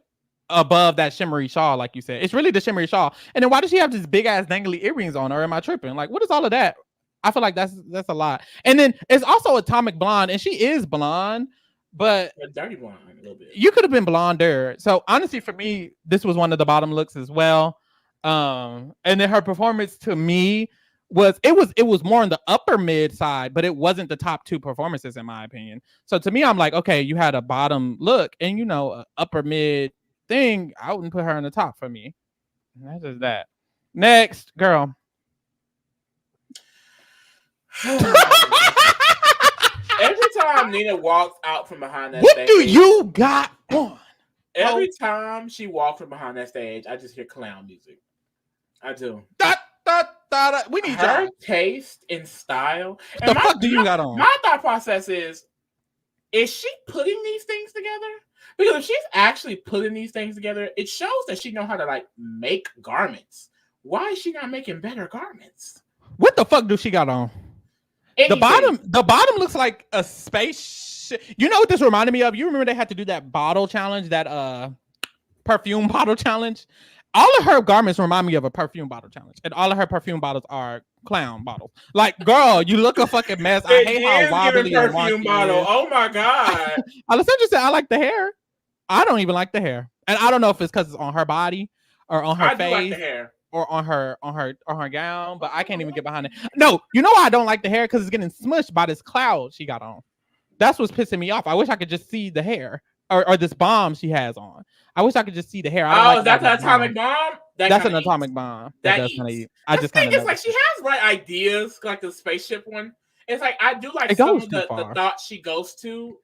above that shimmery shawl, like you said. It's really the shimmery shawl. And then why does she have this big ass dangly earrings on? Or am I tripping? Like, what is all of that? I feel like that's a lot. And then it's also atomic blonde, and she is blonde, but a dirty blonde a little bit. You could have been blonder. So honestly, for me, this was one of the bottom looks as well. And then her performance to me was more on the upper mid side, but it wasn't the top 2 performances in my opinion. So to me, I'm like, okay, you had a bottom look and a upper mid thing. I wouldn't put her in the top for me. And that's just that. Next, girl. Every time Nina walks out from behind that stage, what do you got on? Every time she walks from behind that stage, I just hear clown music. I do. We need her taste and style. What the fuck do you got on? My thought process is she putting these things together? Because if she's actually putting these things together, it shows that she knows how to like make garments. Why is she not making better garments? What the fuck do she got on? Anything. The bottom looks like a space. You know what this reminded me of? You remember they had to do that bottle challenge, that perfume bottle challenge? All of her garments remind me of a perfume bottle challenge, and all of her perfume bottles are clown bottles. Like, girl, you look a fucking mess. I hate how wobbly and perfume bottle. Oh my god! Alessandra said I like the hair. I don't even like the hair, and I don't know if it's because it's on her body or on her face. I do like the hair. Or on her gown, but I can't even get behind it. No, you know why I don't like the hair? Because it's getting smushed by this cloud she got on. That's what's pissing me off. I wish I could just see the hair or this bomb she has on. I wish I could just see the hair. That's an atomic bomb. That's an atomic bomb. That does kind of eat. I just think it's like she has right ideas, like the spaceship one. It's like I do like some of the thoughts she goes to,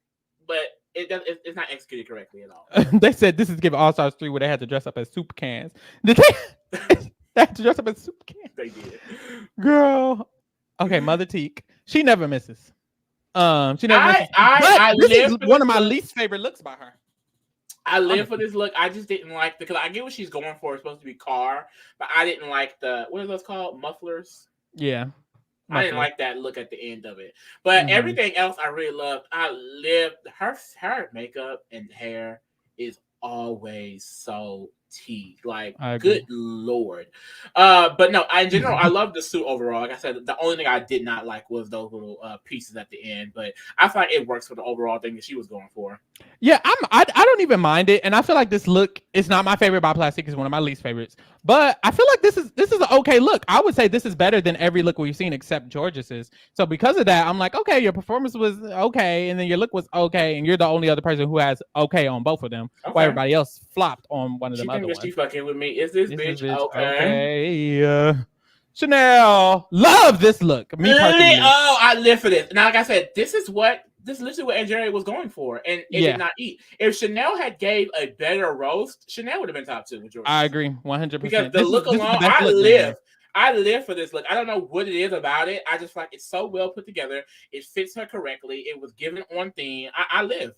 but it's not executed correctly at all. They said this is giving All Stars 3 where they had to dress up as soup cans. Did they? They had to dress up as soup cans. They did. Girl. Okay, Mother Teak. She never misses. She never misses. This is one of my least favorite looks by her. I live for this look. I just didn't like because I get what she's going for. It's supposed to be car, but I didn't like what are those called? Mufflers? Yeah. I didn't like that look at the end of it. But everything else I really loved. I lived her makeup and hair is always so tea. Like, good lord. But no, in general, I love the suit overall. Like I said, the only thing I did not like was those little pieces at the end. But I feel like it works for the overall thing that she was going for. Yeah, I don't even mind it, and I feel like this look is not my favorite by Plastic. It's one of my least favorites. But I feel like this is an okay look. I would say this is better than every look we've seen except George's. So because of that, I'm like, okay, your performance was okay, and then your look was okay, and you're the only other person who has okay on both of them, while everybody else flopped on one of them other ones. She fucking with me. Is this bitch okay? Chanel, love this look. Me personally. Oh, I live for this. Now, like I said, this is literally what Andrea was going for, and it did not eat. If Chanel had gave a better roast, Chanel would have been top 2 with George. I agree, 100%. Because the look alone, I live for this look. I don't know what it is about it. I just feel like it's so well put together. It fits her correctly. It was given on theme. I live.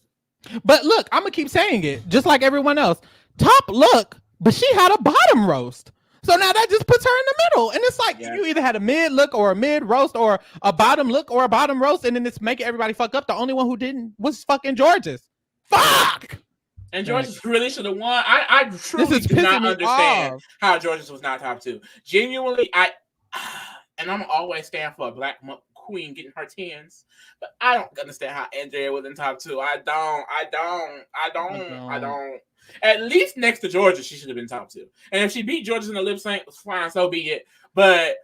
But look, I'm gonna keep saying it, just like everyone else. Top look, but she had a bottom roast. So now that just puts her in the middle. And it's like you either had a mid look or a mid roast or a bottom look or a bottom roast, and then it's making everybody fuck up. The only one who didn't was fucking George's. Fuck! And George's really should have won. I truly do not understand how George's was not top 2. Genuinely, and I'm always stand for a black queen getting her 10s, but I don't understand how Andrea was in top 2. I don't. At least next to Georgia, she should have been top 2. And if she beat Georgia in the lip sync, fine, so be it. But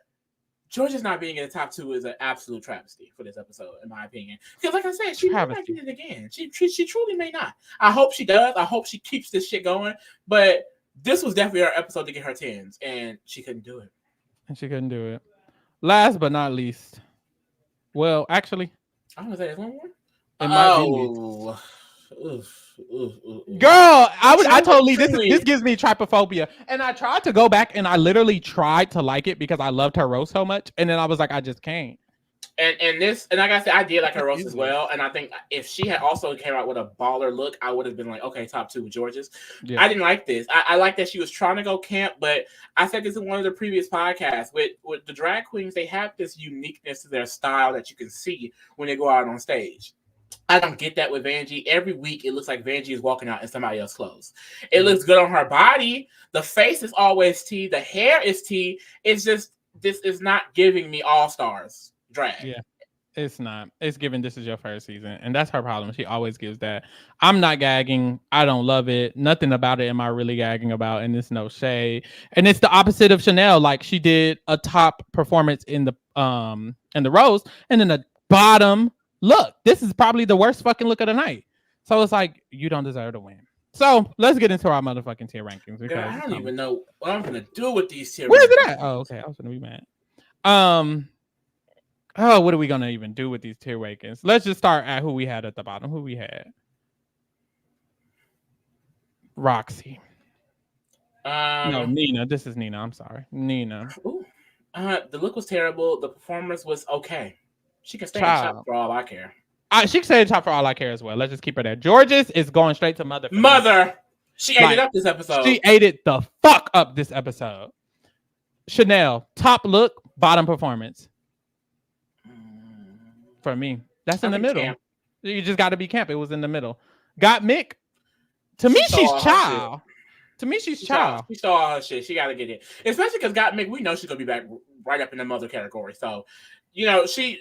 Georgia's not being in the top 2 is an absolute travesty for this episode, in my opinion. Because, like I said, she may not get it again. She truly may not. I hope she does. I hope she keeps this shit going. But this was definitely her episode to get her 10s, and she couldn't do it. Last but not least, well, actually, I'm gonna say there's one more. It might be. Girl, I told Lee this gives me trypophobia, and I tried to go back and I literally tried to like it because I loved her roast so much, and then I was like, I just can't. And like I said, I did like her roast as well, and I think if she had also came out with a baller look, I would have been like, okay, top 2 with George's. Yeah. I didn't like this. I like that she was trying to go camp, but I said this in one of the previous podcasts with the drag queens, they have this uniqueness to their style that you can see when they go out on stage. I don't get that with Vanjie. Every week, it looks like Vanjie is walking out in somebody else's clothes. It looks good on her body. The face is always tea. The hair is tea. It's just, this is not giving me all-stars drag. Yeah, it's not. It's giving this is your first season. And that's her problem. She always gives that. I'm not gagging. I don't love it. Nothing about it am I really gagging about. And it's no shade. And it's the opposite of Chanel. Like, she did a top performance in the Rose, and then the bottom look. This is probably the worst fucking look of the night. So it's like, you don't deserve to win. So let's get into our motherfucking tier rankings. Girl, I don't even know what I'm gonna do with these tier rankings. Where is it at? Oh, okay. I was gonna be mad. Oh, what are we gonna even do with these tier rankings? Let's just start at who we had at the bottom. Who we had? Roxy. No, Nina. This is Nina. I'm sorry, Nina. Ooh. The look was terrible. The performance was okay. She can stay in top for all I care. She can stay in top for all I care as well. Let's just keep her there. George's is going straight to mother. She ate it up this episode. She ate it the fuck up this episode. Chanel, top look, bottom performance. For me, that's in the middle. Camp. You just got to be camp. It was in the middle. Got Mick. To me, she's child. To me, she's child. She saw all her shit. She got to get it, especially because Got Mick. We know she's gonna be back right up in the mother category. So, you know, she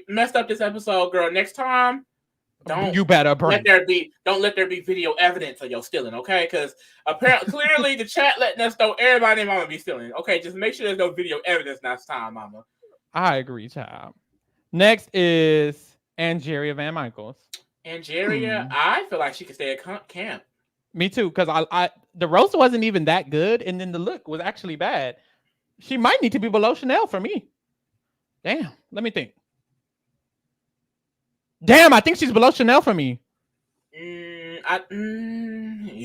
messed up this episode, girl. Next time, don't let there be video evidence of your stealing, okay? Because apparently, clearly, the chat letting us know everybody in mama be stealing. Okay, just make sure there's no video evidence next time, mama. I agree, child. Next is Angeria Van Michaels. Angeria, I feel like she could stay at camp. Me too, because I the roast wasn't even that good, and then the look was actually bad. She might need to be below Chanel for me. Damn, let me think. Damn, I think she's below Chanel for me. Yeah.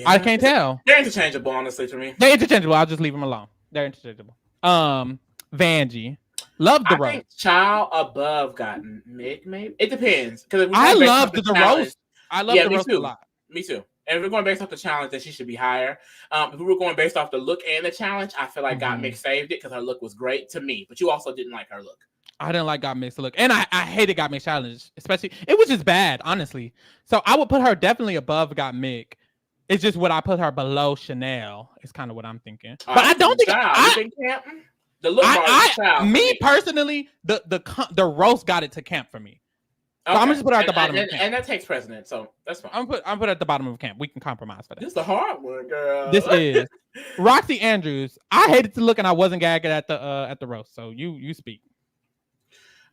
I can't tell. They're interchangeable, honestly, for me. They're interchangeable. I'll just leave them alone. They're interchangeable. Vanjie. Love the roast. I think child above got Mick, maybe. It depends. I love the roast. I love the roast a lot. Me too. And if we're going based off the challenge, then she should be higher. If we were going based off the look and the challenge, I feel like Got Mick saved it because her look was great to me. But you also didn't like her look. I didn't like Got Mick's look. And I hated Got Mick's challenge. Especially, it was just bad, honestly. So I would put her definitely above Got Mick. It's just what I put her below Chanel. Is kind of what I'm thinking. But I don't think the look personally, the roast got it to camp for me. So okay. I'm gonna just put her at the bottom of camp. And that takes precedence, so that's fine. I'm put her at the bottom of camp. We can compromise for that. This is a hard one, girl. This is Roxy Andrews. I hated to look and I wasn't gagging at the roast. So you speak.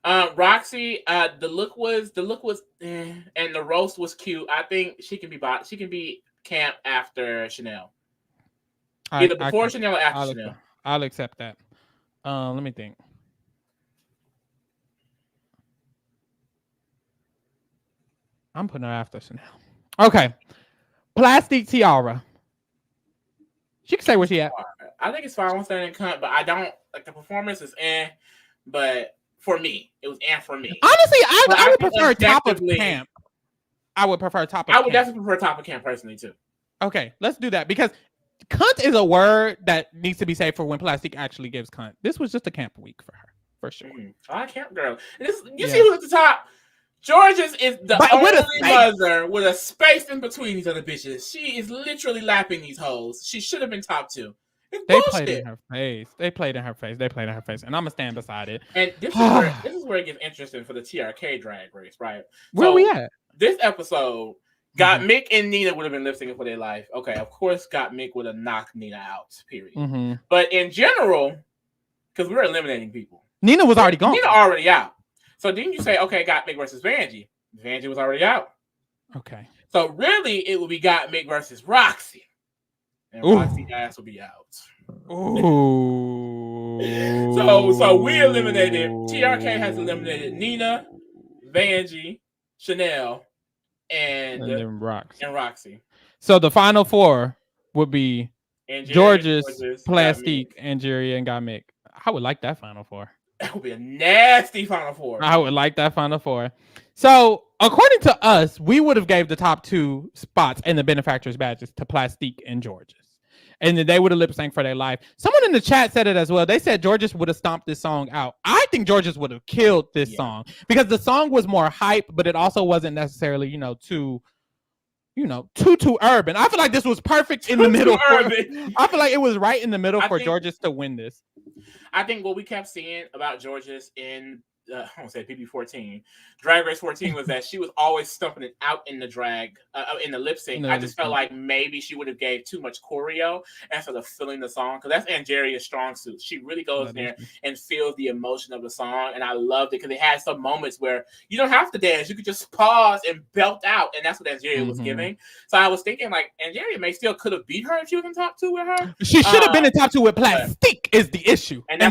Roxy, the look was and the roast was cute. I think she can be camp after Chanel. Either before Chanel or after Chanel. I'll accept that. Let me think. I'm putting her after Chanel. Okay. Plastic Tiara. She can say where she at. I think it's fine. I'm standing cunt, but I don't like the performance is but for me, it was for me. Honestly, I would prefer top of camp. I would prefer top of camp. I would definitely prefer top of camp personally too. Okay, let's do that because cunt is a word that needs to be said for when Plastic actually gives cunt. This was just a camp week for her, for sure. I camp girl. You see who's at the top? George's is the only mother with a space in between these other bitches. She is literally lapping these hoes. She should have been top 2. They played in her face. And I'm gonna stand beside it. And this is where it gets interesting for the TRK drag race, right? Where we at? This episode, Got Mick and Nina would have been lip syncing for their life. Okay, of course, Got Mick would have knocked Nina out, period. But in general, because we're eliminating people. Nina was already gone. Nina already out. So didn't you say, okay, Gottmik versus Vanjie? Vanjie was already out. Okay. So really, it would be Gottmik versus Roxy. And Roxy's ass will be out. Ooh. So we eliminated, TRK has eliminated Nina, Vanjie, Chanel, and then Roxy. So the final four would be Georges, Plastique, Angeria, and Gottmik. I would like that final four. That would be a nasty final four. I would like that final four. So according to us, we would have gave the top 2 spots in the benefactors badges to Plastique and Georges. And then they would have lip synced for their life. Someone in the chat said it as well. They said Georges would have stomped this song out. I think Georges would have killed this song because the song was more hype, but it also wasn't necessarily, too urban. I feel like this was perfect in the middle. I feel like it was right in the middle for Georges to win this. I think what we kept seeing about Georges in I won't say PB14, Drag Race 14 was that she was always stumping it out in the drag, in the lip sync. I just felt like maybe she would have gave too much choreo instead of filling the song, because that's Angeria's strong suit. She really goes in there and feels the emotion of the song, and I loved it because it had some moments where you don't have to dance. You could just pause and belt out, and that's what Angeria was giving. So I was thinking like Angeria may still could have beat her if she was in top 2 with her. She should have been in top 2 with Plastique is the issue. And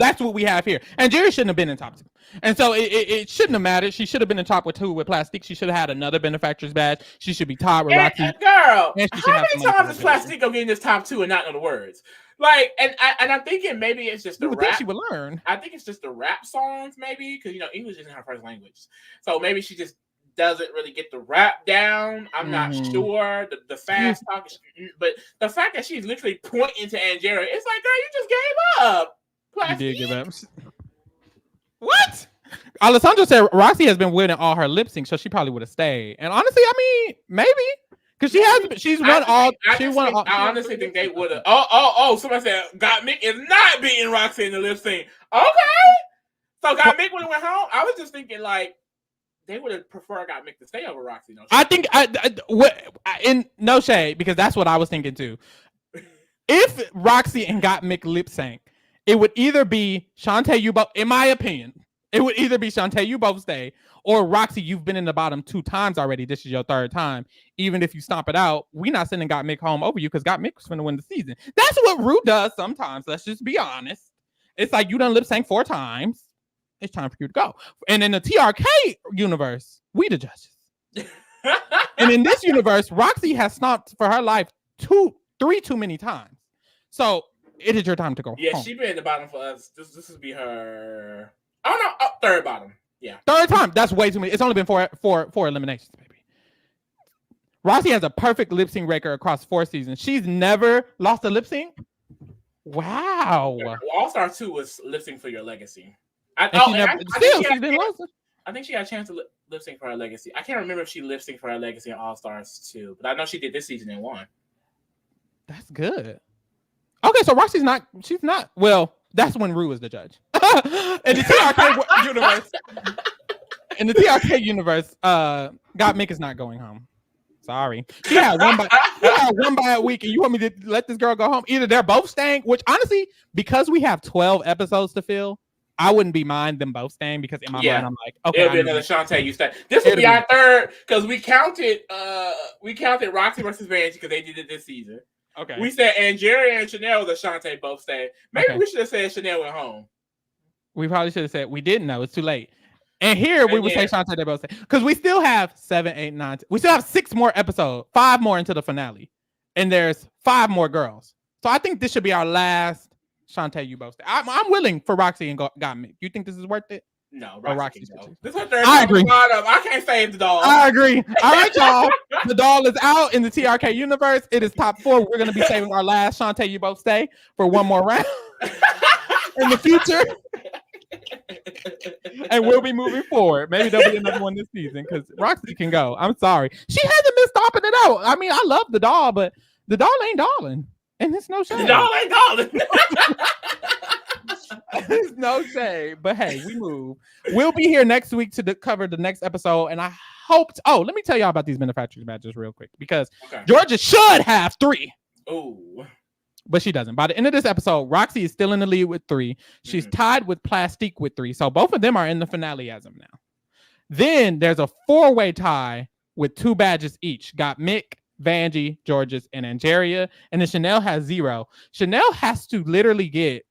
that's what we have here. Angeria shouldn't have been in top 2. And so it shouldn't have mattered. She should have been in top 2 with Plastique. She should have had another benefactor's badge. She should be tied with Roxy. Girl, how many times does Plastique go get in this top 2 and not know the words? Like, and I'm thinking maybe it's just the rap. Think she would learn. I think it's just the rap songs, maybe, because English isn't her first language. So maybe she just doesn't really get the rap down. I'm not sure. The fast talk, but the fact that she's literally pointing to Angeria, it's like, girl, you just gave up. Plastique. You did give up. What? Alessandro said Roxy has been winning all her lip syncs, so she probably would have stayed. And honestly, I mean, maybe because she's won all. I honestly think they would have. Oh! Somebody said Gottmik is not beating Roxy in the lip sync. Okay, so Gottmik would have went home. I was just thinking like they would have preferred Gottmik to stay over Roxy. No shade. I think in no shade, because that's what I was thinking too. If Roxy and Gottmik lip sync, it would either be Shantae, you both, in my opinion, it would either be Shantae, you both stay, or Roxy, you've been in the bottom 2 times already. This is your 3rd time. Even if you stomp it out, we not sending Gottmik home over you because Gottmik was going to win the season. That's what Ru does sometimes. Let's just be honest. It's like you done lip sync 4 times. It's time for you to go. And in the TRK universe, we the judges. And in this universe, Roxy has stomped for her life 3 too many times. So it is your time to go. Yeah, she been in the bottom for us. This would be her. Oh no, 3rd bottom. Yeah, 3rd time. That's way too many. It's only been four eliminations, baby. Roxy has a perfect lip sync record across 4 seasons. She's never lost a lip sync. Wow. Yeah, All Star 2 was lip sync for your legacy. I think she had a chance to lip sync for her legacy. I can't remember if she lip synced for her legacy in All Stars 2, but I know she did this season and won. That's good. Okay, so Roxy's not. She's not. Well, that's when Ru is the judge. In the TRK universe, Gottmik is not going home. Sorry, she had one by a week, and you want me to let this girl go home? Either they're both staying, which honestly, because we have 12 episodes to fill, I wouldn't be mind them both staying, because in my mind I'm like, okay, it'll be another Shantae. You stay. This will be our 3rd, because we counted Roxy versus Vanjie because they did it this season. Okay. We said Angeria and Chanel the Shantae both stayed. Maybe we should have said Chanel went home. We probably should have said we didn't know. It's too late. And here we would say Shantae they both stay. Because we still have 7, 8, 9. We still have 6 more episodes, 5 more into the finale. And there's 5 more girls. So I think this should be our last Shantae you both stay. I'm willing for Roxy and Gottmik. You think this is worth it? No, Roxy. This is her I agree. I can't save the doll. I agree. All right, y'all. The doll is out in the TRK universe. It is top 4. We're going to be saving our last Shantae you both stay for one more round in the future. And we'll be moving forward. Maybe there'll be another one this season because Roxy can go. I'm sorry. She hasn't been stopping it out. I mean, I love the doll, but the doll ain't darling. And it's no shame. The doll ain't darling. There's no shade, but hey, we move. We'll be here next week to cover the next episode, and I hope. Let me tell y'all about these manufacturers badges real quick because Georgia should have 3. Oh, but she doesn't. By the end of this episode, Roxy is still in the lead with 3. She's tied with Plastique with 3. So both of them are in the finale as of now. Then there's a 4-way tie with 2 badges each. Got Mick, Vanjie, Georges, and Angeria. And then Chanel has 0. Chanel has to literally get...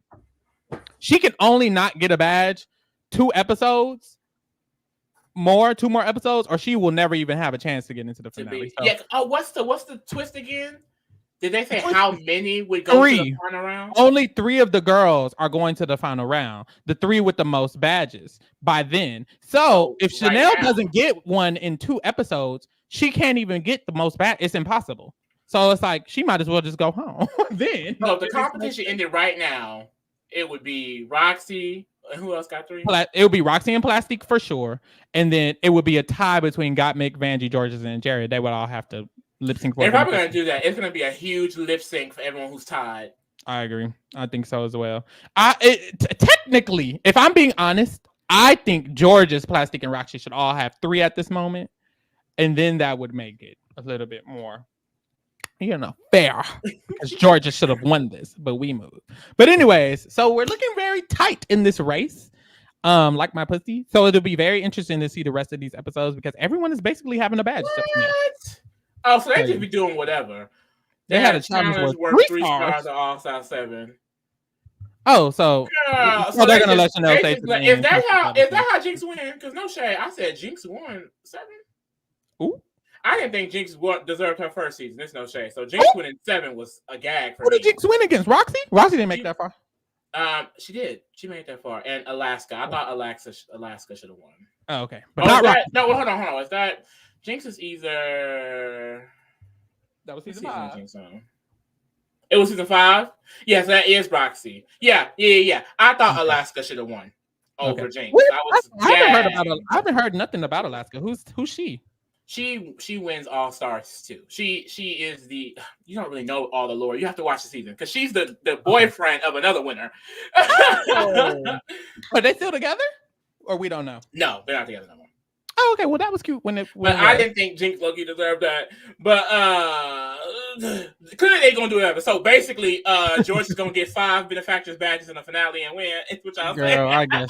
She can only not get a badge 2 episodes. 2 more episodes, or she will never even have a chance to get into the finale. So. Yeah. Oh, what's the twist again? Did they say how many would go to the final round? Only 3 of the girls are going to the final round. The 3 with the most badges by then. So if Chanel doesn't get one in 2 episodes, she can't even get the most badges. It's impossible. So it's like she might as well just go home. Then no, the competition ended right now. It would be Roxy. Who else got 3? It would be Roxy and Plastique for sure. And then it would be a tie between Gottmik, Vanjie, Georges, and Jerry. They would all have to lip sync. They're probably going to do that. It's going to be a huge lip sync for everyone who's tied. I agree. I think so as well. Technically, if I'm being honest, I think Georges, Plastique, and Roxy should all have 3 at this moment. And then that would make it a little bit more, fair. Because Georgia should have won this, but we moved. But anyways, so we're looking very tight in this race. Like my pussy. So it'll be very interesting to see the rest of these episodes because everyone is basically having a badge. What? Oh, so they just be doing whatever. They had a challenge worth 3 stars to All Star 7. Oh, so they're gonna let you know. Is that how Jinx win? Because no shade, I said Jinx won 7. Ooh. I didn't think Jinx deserved her first season. There's no shade. So Jinx winning 7 was a gag for me. Who did Jinx win against? Roxy? Roxy didn't make that far. She did. She made it that far. And Alaska. I thought Alaska should have won. Oh, okay. But not Roxy. No, hold on. Is that Jinx is either... That was season 5. It was season 5? Yes, that is Roxy. Yeah. I thought Alaska should have won over Jinx. I haven't heard nothing about Alaska. Who's she? She wins All Stars too. She is the... You don't really know all the lore. You have to watch the season because she's the boyfriend of another winner. Are they still together? Or we don't know? No, they're not together no more. Oh, okay. Well, that was cute. But I didn't think Jinx Loki deserved that. But clearly they're gonna do whatever. So basically, George is gonna get 5 benefactors badges in the finale and win. Which I was Girl, I guess.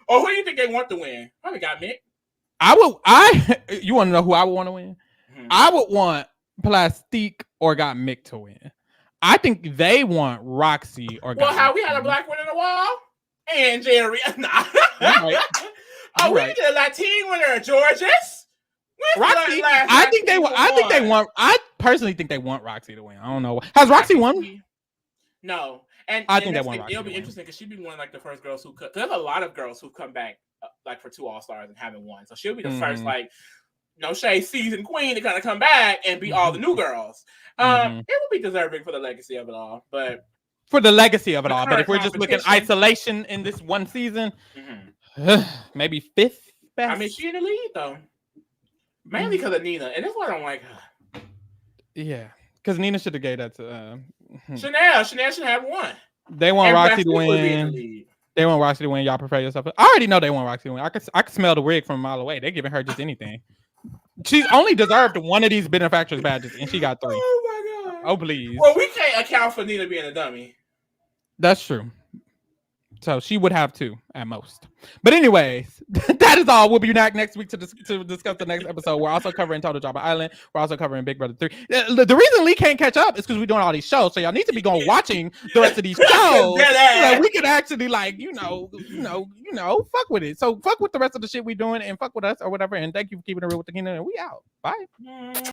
Or who do you think they want to win? Probably got Mick. You want to know who I would want to win? Mm-hmm. I would want Plastique or got Mick to win. I think they want Roxy or got how we had a black one in the wall and Jerry. Nah. Right. Oh, we did a Latin winner, Georges. Roxy. I personally think they want Roxy to win. I don't know. Has Roxy won? No. I think they want Roxy. It'll be interesting because she'd be one of like the first girls who could. There's a lot of girls who've come back like for 2 All Stars and haven't won. So she'll be the first like no shade season queen to kind of come back and beat all the new girls. It would be deserving for the legacy of it all, but for the legacy of it all. But if we're just looking isolation in this one season, maybe 5th best. I mean, she in the lead though, mainly because of Nina, and that's why I don't like her. Yeah, because Nina should have gave that to Chanel. Chanel should have won. They want Roxy to win. They want Roxy to win. Y'all prepare yourself. I already know they want Roxy to win. I could smell the wig from a mile away. They're giving her just anything. She's only deserved one of these benefactors badges, and she got 3. Oh my god! Oh please. Well, we can't account for Nina being a dummy. That's true. So she would have 2 at most. But anyways, that is all. We'll be back next week to discuss the next episode. We're also covering Total Drama Island. We're also covering Big Brother 3. The reason Lee can't catch up is because we're doing all these shows. So y'all need to be going watching the rest of these shows. So we can actually fuck with it. So fuck with the rest of the shit we doing and fuck with us or whatever. And thank you for keeping it real with the kingdom. And we out. Bye.